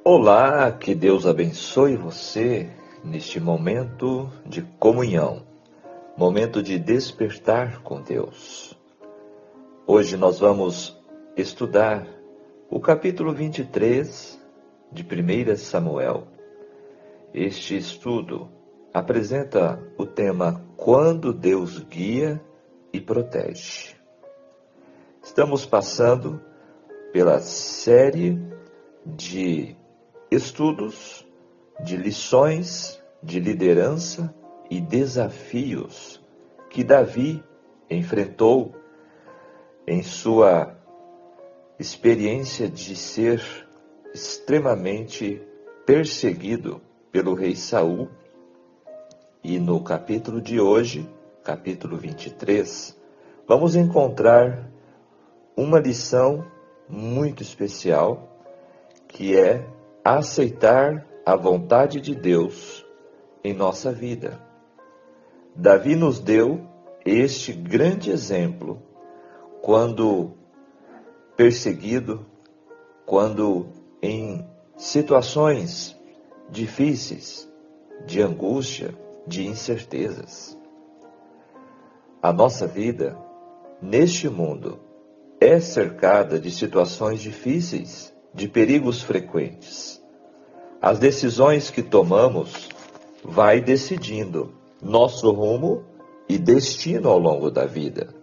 Olá, que Deus abençoe você neste momento de comunhão, momento de despertar com Deus. Hoje nós vamos estudar o capítulo 23 de 1 Samuel. Este estudo apresenta o tema Quando Deus guia e protege. Estamos passando pela série de estudos, de lições, de liderança e desafios que Davi enfrentou em sua experiência de ser extremamente perseguido pelo rei Saul. E no capítulo de hoje, capítulo 23, vamos encontrar uma lição muito especial, que é aceitar a vontade de Deus em nossa vida. Davi nos deu este grande exemplo quando perseguido, quando em situações difíceis, de angústia, de incertezas. A nossa vida, neste mundo, é cercada de situações difíceis, de perigos frequentes. As decisões que tomamos vai decidindo nosso rumo e destino ao longo da vida.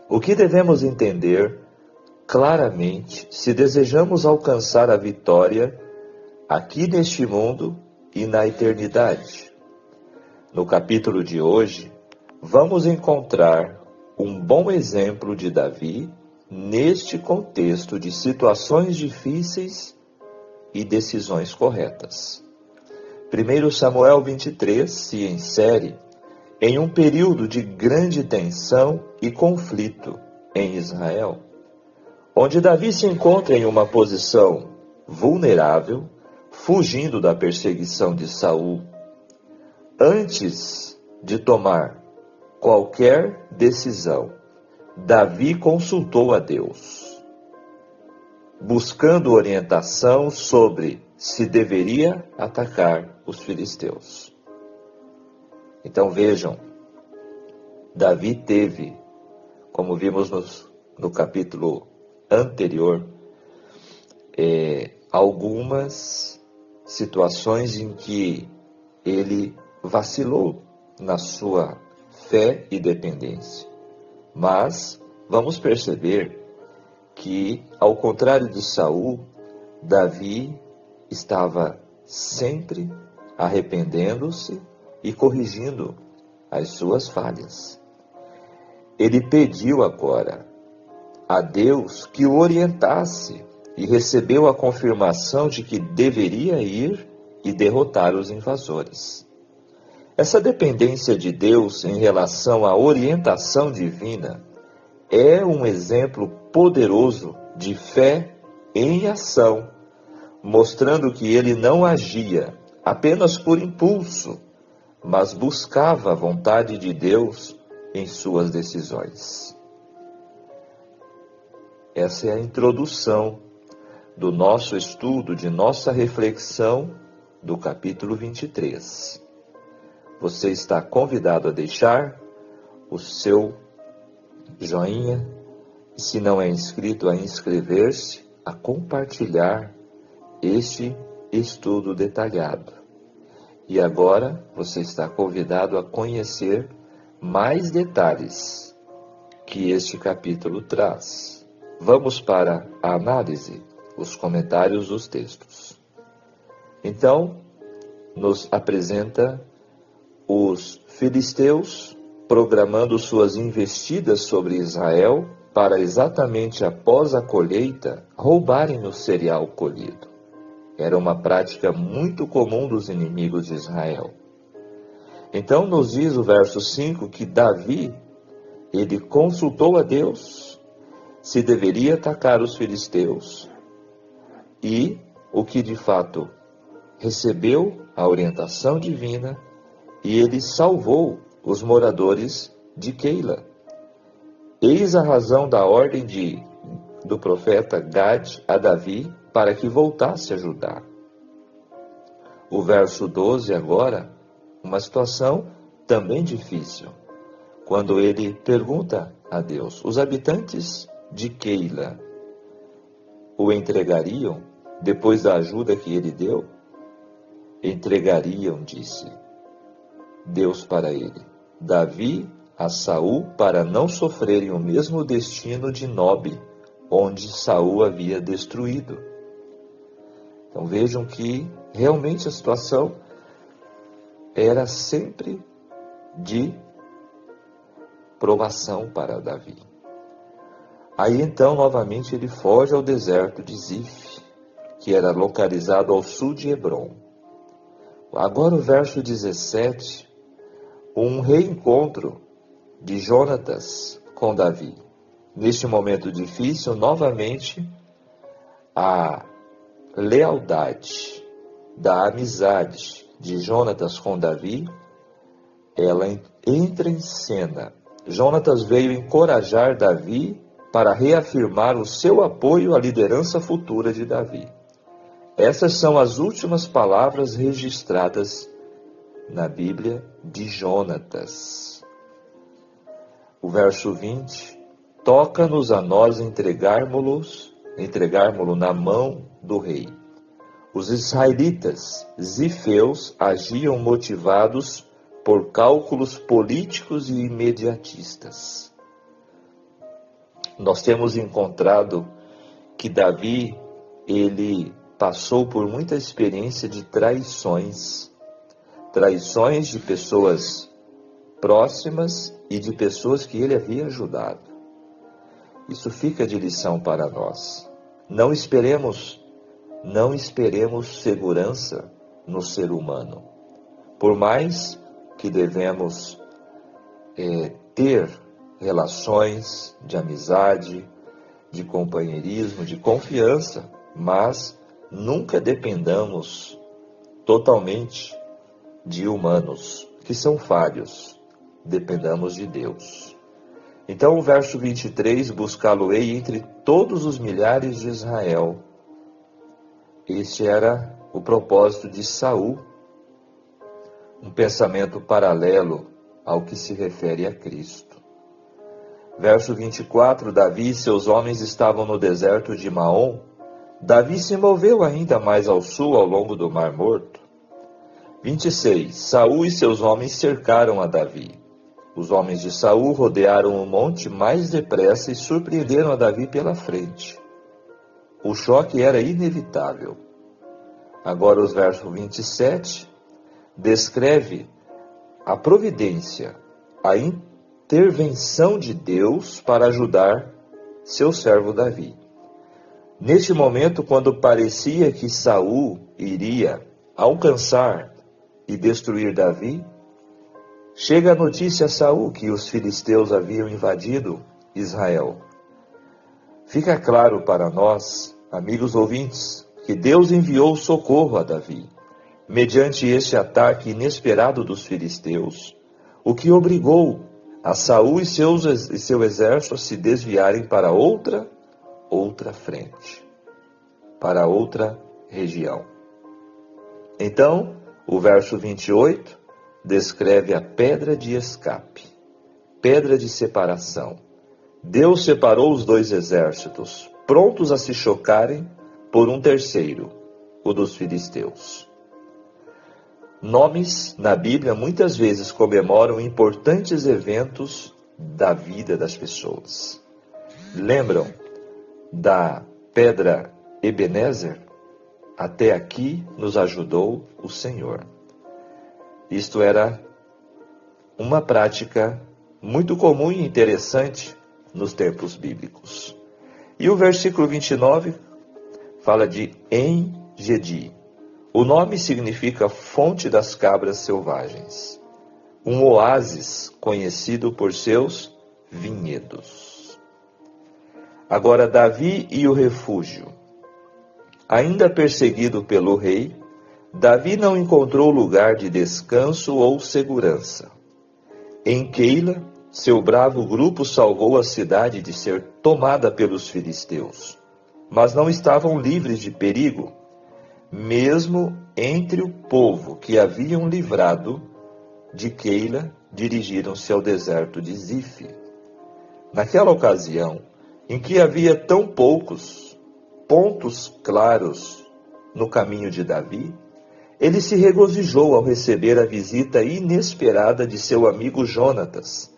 O que devemos entender claramente se desejamos alcançar a vitória aqui neste mundo e na eternidade? No capítulo de hoje, vamos encontrar um bom exemplo de Davi neste contexto de situações difíceis e decisões corretas. 1 Samuel 23 se insere em um período de grande tensão e conflito em Israel, onde Davi se encontra em uma posição vulnerável, fugindo da perseguição de Saul. Antes de tomar qualquer decisão, Davi consultou a Deus, buscando orientação sobre se deveria atacar os filisteus. Então vejam, Davi teve, como vimos no capítulo anterior, algumas situações em que ele vacilou na sua fé e dependência. Mas vamos perceber que, ao contrário de Saul, Davi estava sempre arrependendo-se e corrigindo as suas falhas. Ele pediu agora a Deus que o orientasse e recebeu a confirmação de que deveria ir e derrotar os invasores. Essa dependência de Deus em relação à orientação divina é um exemplo poderoso de fé em ação, mostrando que ele não agia apenas por impulso, mas buscava a vontade de Deus em suas decisões. Essa é a introdução do nosso estudo, de nossa reflexão do capítulo 23. Você está convidado a deixar o seu joinha, se não é inscrito, a inscrever-se, a compartilhar este estudo detalhado. E agora você está convidado a conhecer mais detalhes que este capítulo traz. Vamos para a análise, os comentários dos textos. Então, nos apresenta os filisteus programando suas investidas sobre Israel para exatamente após a colheita roubarem o cereal colhido. Era uma prática muito comum dos inimigos de Israel. Então nos diz o verso 5 que Davi, ele consultou a Deus se deveria atacar os filisteus e o que de fato recebeu a orientação divina e ele salvou os moradores de Keila. Eis a razão da ordem do profeta Gad a Davi para que voltasse a ajudar. O verso 12 agora, uma situação também difícil, quando ele pergunta a Deus: os habitantes de Keila o entregariam depois da ajuda que ele deu? Entregariam, disse Deus para ele, Davi a Saul, para não sofrerem o mesmo destino de Nobe, onde Saul havia destruído. Então vejam que realmente a situação era sempre de provação para Davi. Aí então novamente ele foge ao deserto de Zif, que era localizado ao sul de Hebrom. Agora o verso 17, um reencontro de Jonatas com Davi. Neste momento difícil, novamente, a lealdade da amizade de Jonatas com Davi, ela entra em cena. Jonatas veio encorajar Davi para reafirmar o seu apoio à liderança futura de Davi. Essas são as últimas palavras registradas na Bíblia de Jonatas. O verso 20, toca-nos a nós entregarmo-lo na mão do rei. Os israelitas zifeus agiam motivados por cálculos políticos e imediatistas. Nós temos encontrado que Davi, ele passou por muita experiência de traições de pessoas próximas e de pessoas que ele havia ajudado. Isso fica de lição para nós. Não esperemos segurança no ser humano. Por mais que devemos ter relações de amizade, de companheirismo, de confiança, mas nunca dependamos totalmente de humanos, que são falhos. Dependamos de Deus. Então o verso 23, buscá-lo-ei entre todos os milhares de Israel. Este era o propósito de Saul, um pensamento paralelo ao que se refere a Cristo. Verso 24, Davi e seus homens estavam no deserto de Maom. Davi se moveu ainda mais ao sul, ao longo do Mar Morto. 26, Saul e seus homens cercaram a Davi. Os homens de Saul rodearam o monte mais depressa e surpreenderam a Davi pela frente. O choque era inevitável. Agora os versos 27 descreve a providência, a intervenção de Deus para ajudar seu servo Davi. Neste momento, quando parecia que Saul iria alcançar e destruir Davi, chega a notícia a Saul que os filisteus haviam invadido Israel. Fica claro para nós, amigos ouvintes, que Deus enviou socorro a Davi, mediante este ataque inesperado dos filisteus, o que obrigou a Saul e seu exército a se desviarem para outra frente, para outra região. Então, o verso 28 descreve a pedra de escape, pedra de separação. Deus separou os dois exércitos, prontos a se chocarem por um terceiro, o dos filisteus. Nomes na Bíblia muitas vezes comemoram importantes eventos da vida das pessoas. Lembram da pedra Ebenezer? Até aqui nos ajudou o Senhor. Isto era uma prática muito comum e interessante nos tempos bíblicos. E o versículo 29 fala de En-Gedi. O nome significa fonte das cabras selvagens, um oásis conhecido por seus vinhedos. Agora Davi e o refúgio. Ainda perseguido pelo rei, Davi não encontrou lugar de descanso ou segurança. Em Keila, seu bravo grupo salvou a cidade de ser tomada pelos filisteus. mas não estavam livres de perigo, mesmo entre o povo que haviam livrado de Keila, dirigiram-se ao deserto de Zif. Naquela ocasião, em que havia tão poucos pontos claros no caminho de Davi, ele se regozijou ao receber a visita inesperada de seu amigo Jonatas,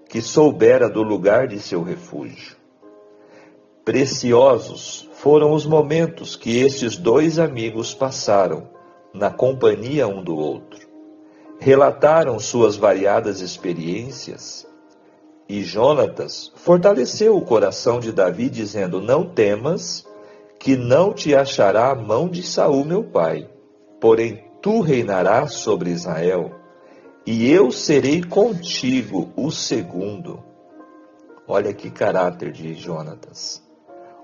que soubera do lugar de seu refúgio. Preciosos foram os momentos que estes dois amigos passaram na companhia um do outro. Relataram suas variadas experiências, e Jonatas fortaleceu o coração de Davi, dizendo: não temas, que não te achará a mão de Saul meu pai, porém tu reinarás sobre Israel, e eu serei contigo o segundo. Olha que caráter de Jonatas.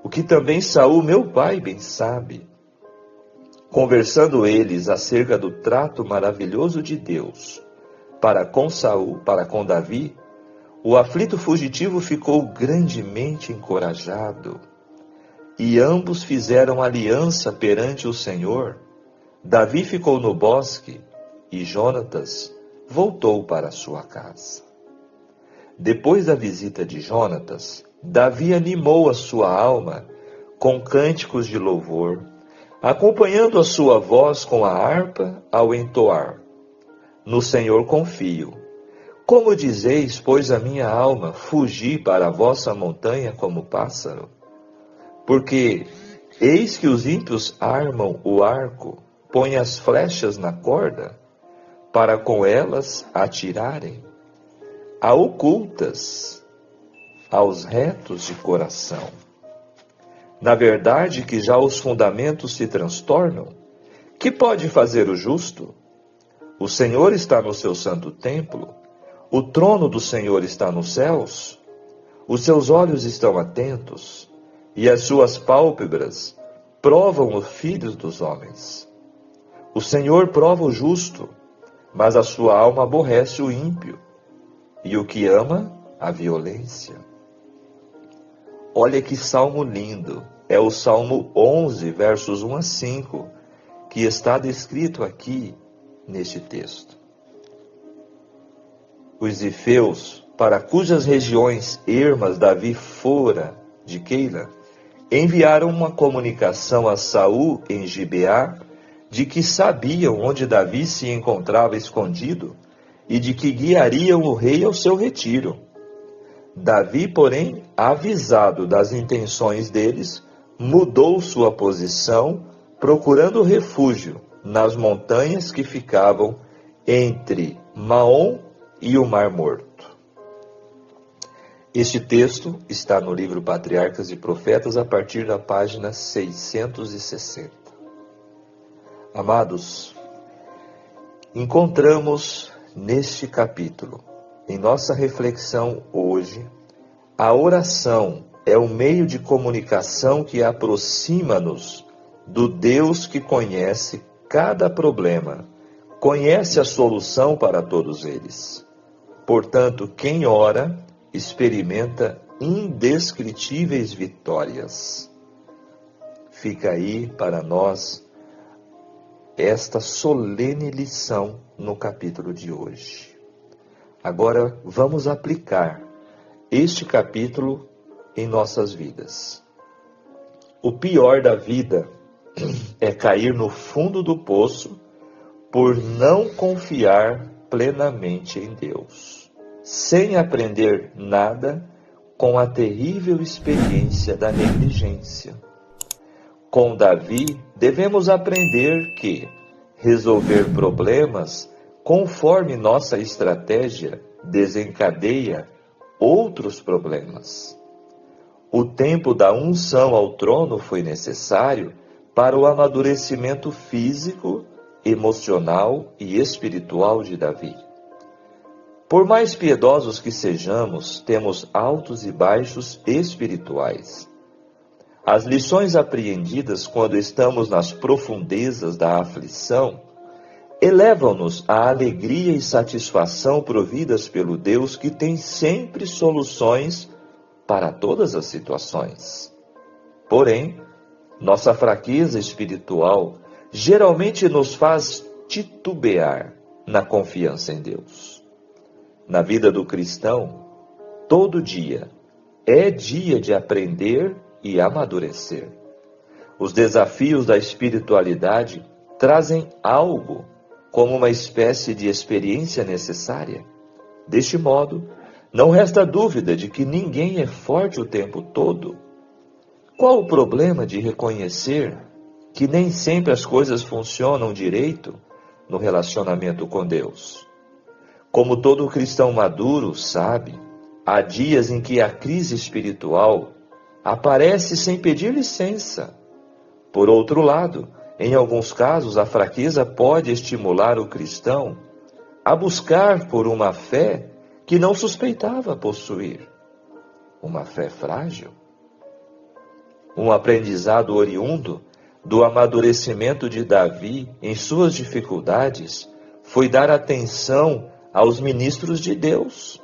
O que também Saul meu pai bem sabe. Conversando eles acerca do trato maravilhoso de Deus para com Saul, para com Davi, o aflito fugitivo ficou grandemente encorajado, e ambos fizeram aliança perante o Senhor. Davi ficou no bosque, e Jonatas voltou para sua casa. Depois da visita de Jonatas, Davi animou a sua alma com cânticos de louvor, acompanhando a sua voz com a harpa ao entoar: no Senhor confio. Como dizeis, pois, a minha alma, fugi para a vossa montanha como pássaro? Porque eis que os ímpios armam o arco, põem as flechas na corda, para com elas atirarem. A ocultas aos retos de coração. Na verdade que já os fundamentos se transtornam, que pode fazer o justo? O Senhor está no seu santo templo, o trono do Senhor está nos céus, os seus olhos estão atentos, e as suas pálpebras provam os filhos dos homens. O Senhor prova o justo, mas a sua alma aborrece o ímpio, e o que ama, a violência. Olha que salmo lindo, é o Salmo 11, versos 1 a 5, que está descrito aqui neste texto. Os zifeus, para cujas regiões ermas Davi fora de Keila, enviaram uma comunicação a Saul em Gibeá, de que sabiam onde Davi se encontrava escondido, e de que guiariam o rei ao seu retiro. Davi, porém, avisado das intenções deles, mudou sua posição, procurando refúgio nas montanhas que ficavam entre Maom e o Mar Morto. Este texto está no livro Patriarcas e Profetas, a partir da página 660. Amados, encontramos neste capítulo, em nossa reflexão hoje, a oração é o meio de comunicação que aproxima-nos do Deus que conhece cada problema, conhece a solução para todos eles. Portanto, quem ora experimenta indescritíveis vitórias. Fica aí para nós esta solene lição no capítulo de hoje. Agora vamos aplicar este capítulo em nossas vidas. O pior da vida é cair no fundo do poço por não confiar plenamente em Deus, sem aprender nada com a terrível experiência da negligência. Com Davi, devemos aprender que resolver problemas conforme nossa estratégia desencadeia outros problemas. O tempo da unção ao trono foi necessário para o amadurecimento físico, emocional e espiritual de Davi. Por mais piedosos que sejamos, temos altos e baixos espirituais. As lições apreendidas quando estamos nas profundezas da aflição elevam-nos à alegria e satisfação providas pelo Deus que tem sempre soluções para todas as situações. Porém, Nossa fraqueza espiritual geralmente nos faz titubear na confiança em Deus. Na vida do cristão, todo dia é dia de aprender e amadurecer. Os desafios da espiritualidade trazem algo como uma espécie de experiência necessária. Deste modo, não resta dúvida de que ninguém é forte o tempo todo. Qual o problema de reconhecer que nem sempre as coisas funcionam direito no relacionamento com Deus? Como todo cristão maduro sabe, há dias em que a crise espiritual aparece sem pedir licença. Por outro lado, em alguns casos, a fraqueza pode estimular o cristão a buscar por uma fé que não suspeitava possuir. Uma fé frágil. Um aprendizado oriundo do amadurecimento de Davi em suas dificuldades foi dar atenção aos ministros de Deus.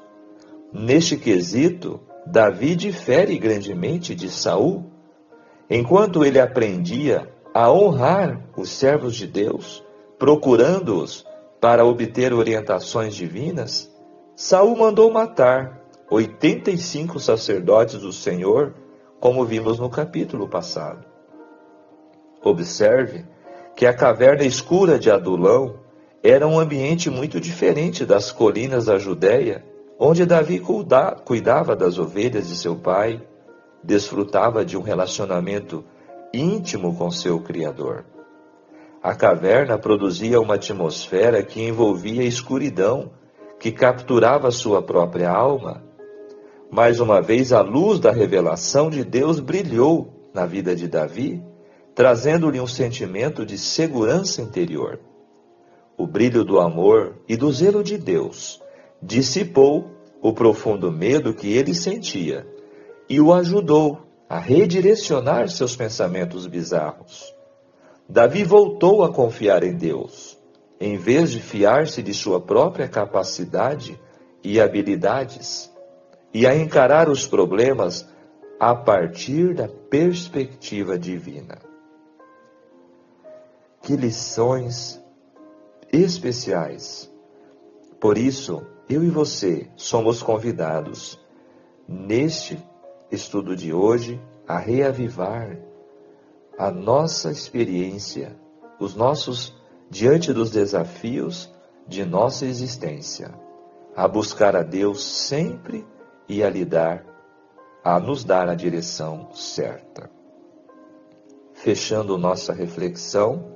Neste quesito, Davi difere grandemente de Saul. Enquanto ele aprendia a honrar os servos de Deus, procurando-os para obter orientações divinas, Saul mandou matar 85 sacerdotes do Senhor, como vimos no capítulo passado. Observe que a caverna escura de Adulão era um ambiente muito diferente das colinas da Judéia, onde Davi cuidava das ovelhas de seu pai, desfrutava de um relacionamento íntimo com seu Criador. A caverna produzia uma atmosfera que envolvia escuridão, que capturava sua própria alma. Mais uma vez, a luz da revelação de Deus brilhou na vida de Davi, trazendo-lhe um sentimento de segurança interior. O brilho do amor e do zelo de Deus dissipou o profundo medo que ele sentia e o ajudou a redirecionar seus pensamentos bizarros. Davi voltou a confiar em Deus, em vez de fiar-se de sua própria capacidade e habilidades, e a encarar os problemas a partir da perspectiva divina. Que lições especiais! Por isso, eu e você somos convidados, neste estudo de hoje, a reavivar a nossa experiência, diante dos desafios de nossa existência, a buscar a Deus sempre e a nos dar a direção certa. Fechando nossa reflexão,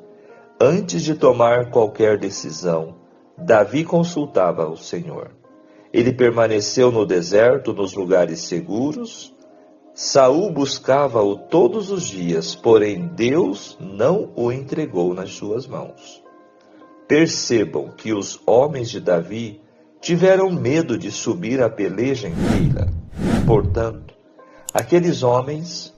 antes de tomar qualquer decisão, Davi consultava o Senhor. Ele permaneceu no deserto, nos lugares seguros. Saul buscava-o todos os dias, porém Deus não o entregou nas suas mãos. Percebam que os homens de Davi tiveram medo de subir a peleja em Keila. Portanto, aqueles homens,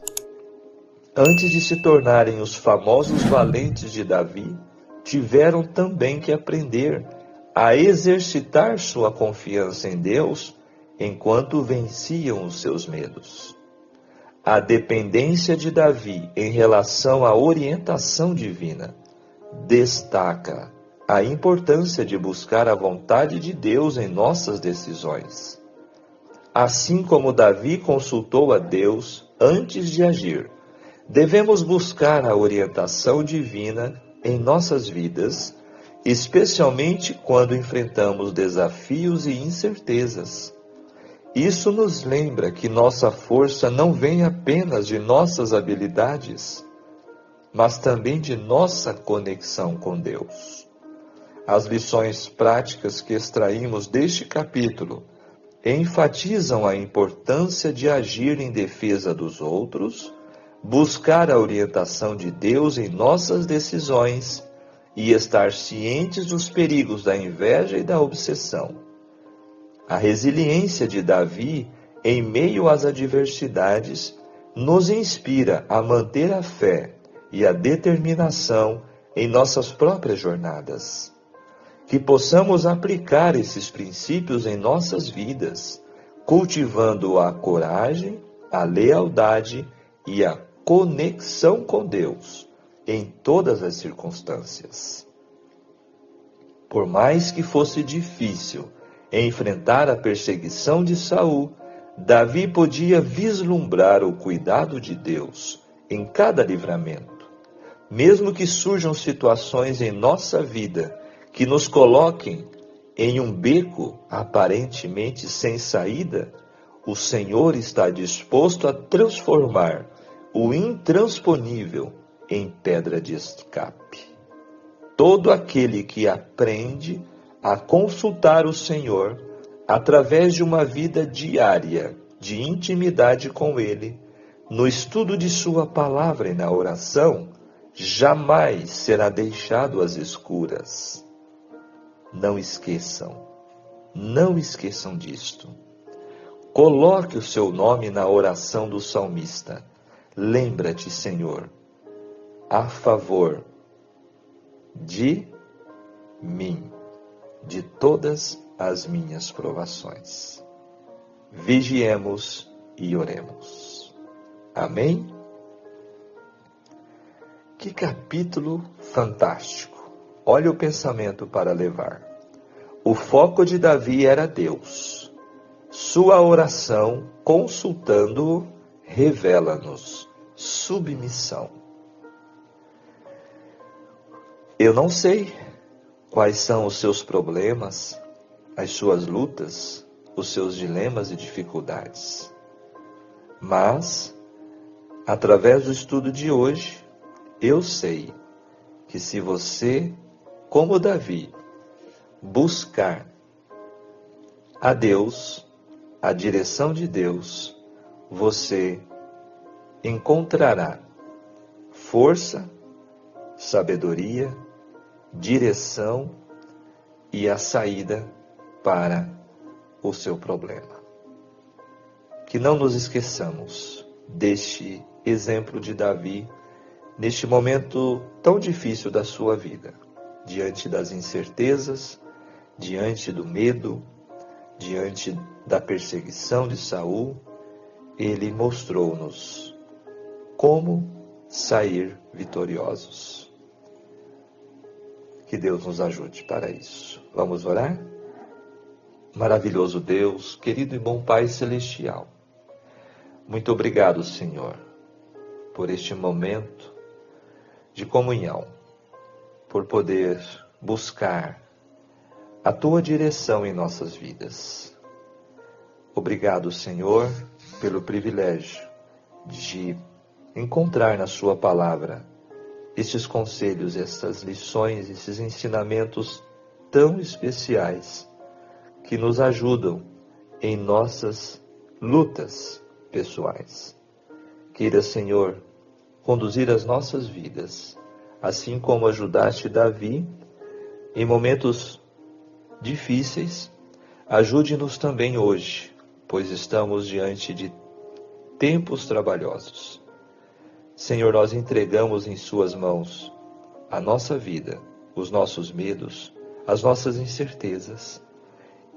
antes de se tornarem os famosos valentes de Davi, tiveram também que aprender a exercitar sua confiança em Deus enquanto venciam os seus medos. A dependência de Davi em relação à orientação divina destaca a importância de buscar a vontade de Deus em nossas decisões. Assim como Davi consultou a Deus antes de agir, devemos buscar a orientação divina em nossas vidas, especialmente quando enfrentamos desafios e incertezas. Isso nos lembra que nossa força não vem apenas de nossas habilidades, mas também de nossa conexão com Deus. As lições práticas que extraímos deste capítulo enfatizam a importância de agir em defesa dos outros, buscar a orientação de Deus em nossas decisões e estar cientes dos perigos da inveja e da obsessão. A resiliência de Davi em meio às adversidades nos inspira a manter a fé e a determinação em nossas próprias jornadas. Que possamos aplicar esses princípios em nossas vidas, cultivando a coragem, a lealdade e a conexão com Deus em todas as circunstâncias. Por mais que fosse difícil enfrentar a perseguição de Saul, Davi podia vislumbrar o cuidado de Deus em cada livramento. Mesmo que surjam situações em nossa vida que nos coloquem em um beco aparentemente sem saída, o Senhor está disposto a transformar o intransponível em pedra de escape. Todo aquele que aprende a consultar o Senhor através de uma vida diária de intimidade com Ele, no estudo de Sua palavra e na oração, jamais será deixado às escuras. Não esqueçam disto. Coloque o seu nome na oração do salmista. Lembra-te, Senhor, a favor de mim, de todas as minhas provações. Vigiemos e oremos. Amém? Que capítulo fantástico! Olha o pensamento para levar. O foco de Davi era Deus. Sua oração, consultando-o, revela-nos submissão. Eu não sei quais são os seus problemas, as suas lutas, os seus dilemas e dificuldades. Mas, através do estudo de hoje, eu sei que se você, como Davi, buscar a Deus, a direção de Deus, você encontrará força, sabedoria, direção e a saída para o seu problema. Que não nos esqueçamos deste exemplo de Davi neste momento tão difícil da sua vida, diante das incertezas, diante do medo, diante da perseguição de Saul, ele mostrou-nos como sair vitoriosos. Que Deus nos ajude para isso. Vamos orar? Maravilhoso Deus, querido e bom Pai Celestial, muito obrigado, Senhor, por este momento de comunhão, por poder buscar a Tua direção em nossas vidas. Obrigado, Senhor, pelo privilégio de encontrar na Sua palavra estes conselhos, estas lições, esses ensinamentos tão especiais que nos ajudam em nossas lutas pessoais. Queira, Senhor, conduzir as nossas vidas, assim como ajudaste Davi em momentos difíceis, ajude-nos também hoje, pois estamos diante de tempos trabalhosos. Senhor, nós entregamos em Suas mãos a nossa vida, os nossos medos, as nossas incertezas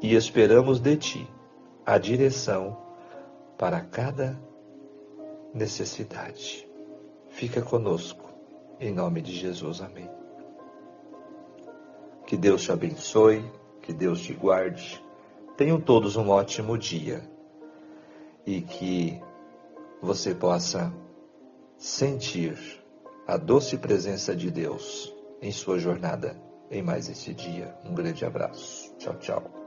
e esperamos de Ti a direção para cada necessidade. Fica conosco, em nome de Jesus, amém. Que Deus te abençoe, que Deus te guarde. Tenham todos um ótimo dia e que você possa sentir a doce presença de Deus em sua jornada em mais esse dia. Um grande abraço. Tchau, tchau.